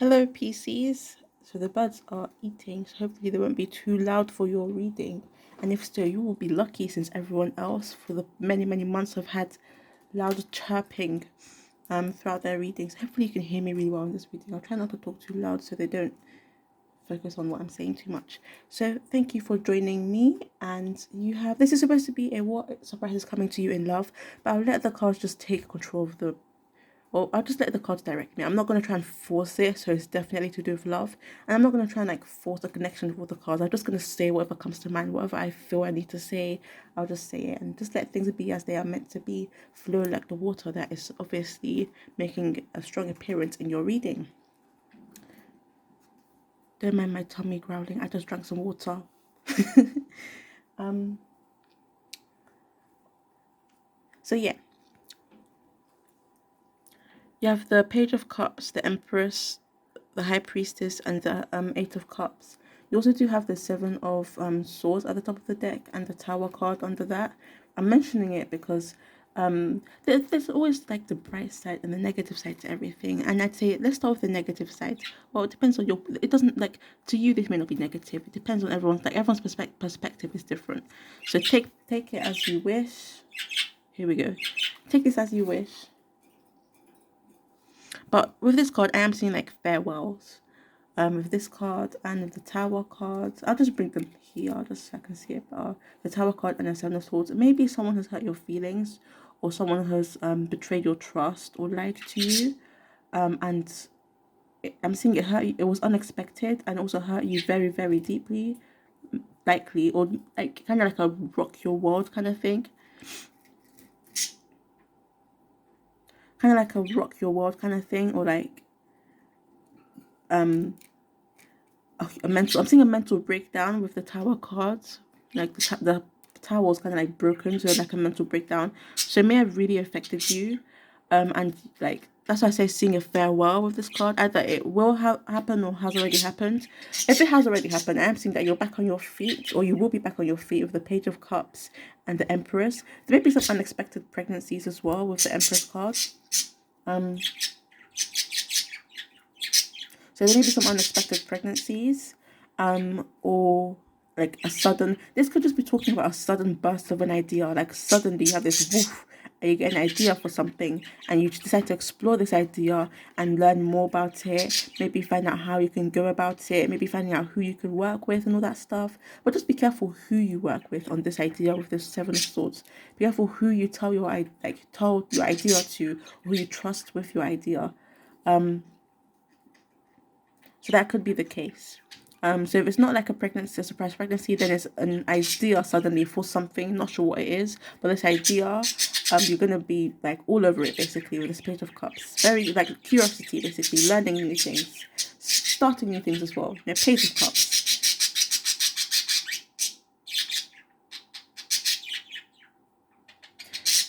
Hello, PCs. So the birds are eating, so hopefully they won't be too loud for your reading. And if so, you will be lucky since everyone else for the many, many months have had loud chirping throughout their readings. Hopefully you can hear me really well in this reading. I'll try not to talk too loud so they don't focus on what I'm saying too much. So thank you for joining me. And this is supposed to be a what surprise is coming to you in love, but I'll let the cards just take control of the I'll just let the cards direct me. I'm not going to try and force it, so it's definitely to do with love. And I'm not going to try and force a connection with the cards. I'm just going to say whatever comes to mind, whatever I feel I need to say, I'll just say it and just let things be as they are meant to be, flow like the water that is obviously making a strong appearance in your reading. Don't mind my tummy growling, I just drank some water. So yeah. You have the Page of Cups, the Empress, the High Priestess, and the Eight of Cups. You also do have the Seven of Swords at the top of the deck and the Tower card under that. I'm mentioning it because there's always the bright side and the negative side to everything. And I'd say let's start with the negative side. Well, it depends on it doesn't to you this may not be negative. It depends on everyone's perspective is different. So take it as you wish. Here we go. Take this as you wish. But with this card, I am seeing farewells. With this card and with the Tower cards, I'll just bring them here just so I can see it better. The Tower card and the Seven of Swords. Maybe someone has hurt your feelings, or someone has betrayed your trust or lied to you. And I'm seeing it hurt you. It was unexpected and also hurt you very, very deeply, likely, or kind of like a rock your world kind of thing. Kind of like a rock your world kind of thing, or I'm seeing a mental breakdown with the Tower cards. The tower was kind of broken, so like a mental breakdown. So it may have really affected you. And that's why I say seeing a farewell with this card. Either it will happen or has already happened. If it has already happened, I am seeing that you're back on your feet, or you will be back on your feet with the Page of Cups and the Empress. There may be some unexpected pregnancies as well with the Empress card. So there may be some unexpected pregnancies, or a sudden. This could just be talking about a sudden burst of an idea. Like suddenly you have this woof, and you get an idea for something, and you decide to explore this idea and learn more about it. Maybe find out how you can go about it. Maybe finding out who you can work with and all that stuff. But just be careful who you work with on this idea with this Seven of Swords. Be careful who you tell your idea to, who you trust with your idea. So that could be the case. So if it's not like a pregnancy, a surprise pregnancy, then it's an idea suddenly for something. Not sure what it is, but this idea, you're gonna be all over it basically with this Page of Cups. Very curiosity, basically learning new things, starting new things as well. Page of Cups.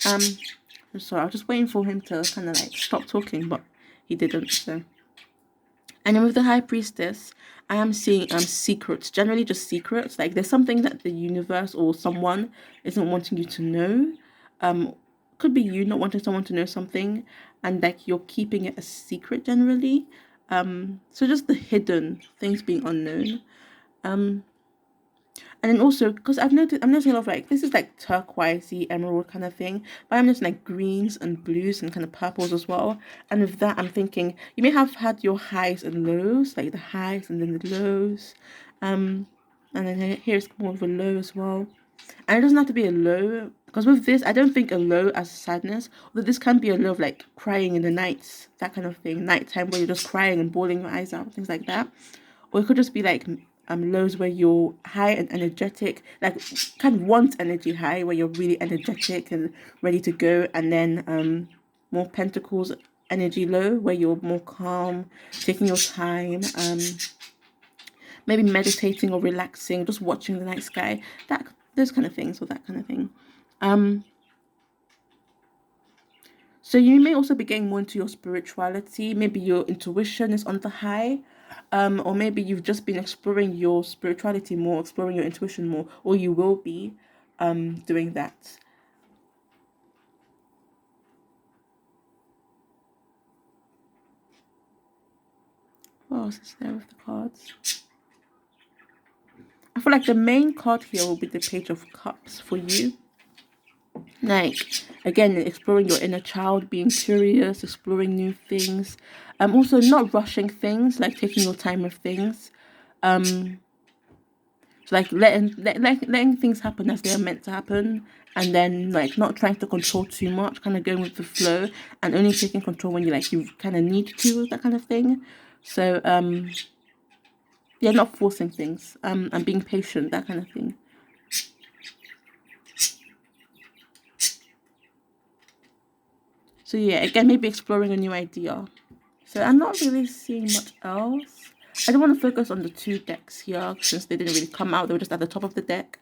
I'm sorry, I was just waiting for him to kind of stop talking, but he didn't. So. And then with the High Priestess, I am seeing secrets, generally just secrets. There's something that the universe or someone isn't wanting you to know. Could be you not wanting someone to know something, and you're keeping it a secret generally. So just the hidden things being unknown. And then also, because I'm noticing a lot of this is turquoisey, emerald kind of thing, but I'm noticing greens and blues and kind of purples as well. And with that, I'm thinking you may have had your highs and lows, the highs and then the lows. And then here's more of a low as well. And it doesn't have to be a low, because with this, I don't think a low as sadness, although this can be a low of crying in the nights, that kind of thing, nighttime where you're just crying and bawling your eyes out, things like that. Or it could just be lows where you're high and energetic, kind of want energy high, where you're really energetic and ready to go, and then more pentacles energy low, where you're more calm, taking your time, maybe meditating or relaxing, just watching the night sky, those kind of things, or that kind of thing. So you may also be getting more into your spirituality. Maybe your intuition is on the high, or maybe you've just been exploring your spirituality more, exploring your intuition more, or you will be doing that. What else is there with the cards? I feel like the main card here will be the Page of Cups for you. Like, again, exploring your inner child, being curious, exploring new things. Also not rushing things, like taking your time with things. Like letting things happen as they are meant to happen, and then like not trying to control too much, kind of going with the flow, and only taking control when you kind of need to, that kind of thing. So yeah, not forcing things, and being patient, that kind of thing. So yeah, again, maybe exploring a new idea. So I'm not really seeing much else. I don't want to focus on the two decks here since they didn't really come out. They were just at the top of the deck.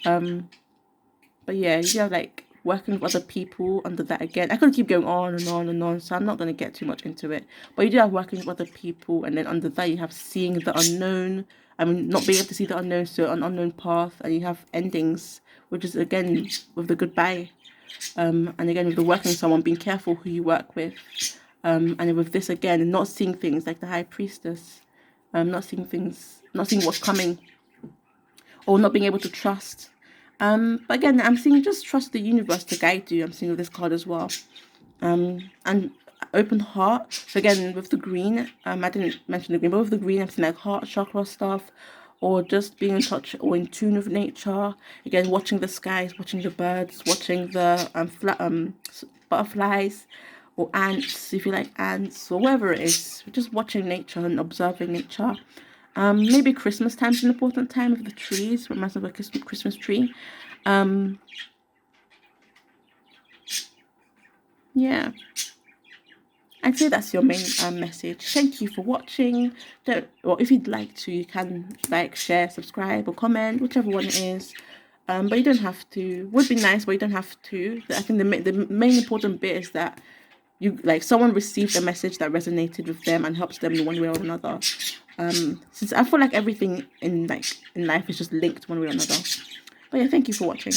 But yeah, you have like working with other people under that again. I could keep going on and on and on, so I'm not going to get too much into it. But you do have working with other people, and then under that you have seeing the unknown. I mean, not being able to see the unknown, so an unknown path, and you have endings, which is again with the goodbye. And again with the working with someone, being careful who you work with. And with this again, not seeing things like the High Priestess, not seeing things, not seeing what's coming, or not being able to trust. But again, I'm seeing just trust the universe to guide you. I'm seeing with this card as well. And open heart. So again, with the green, I didn't mention the green, but with the green, I'm seeing like heart chakra stuff, or just being in touch or in tune with nature. Again, watching the skies, watching the birds, watching the butterflies, or ants, if you like ants, or whatever it is. Just watching nature and observing nature. Maybe Christmas time's an important time with the trees. Reminds me of a Christmas tree. Yeah, I'd say that's your main message. Thank you for watching. Or if you'd like to, you can like, share, subscribe, or comment, whichever one it is. But you don't have to. Would be nice, but you don't have to. I think the main important bit is that you like someone received a message that resonated with them and helps them in one way or another. Since I feel like everything in life is just linked one way or another. But yeah, thank you for watching.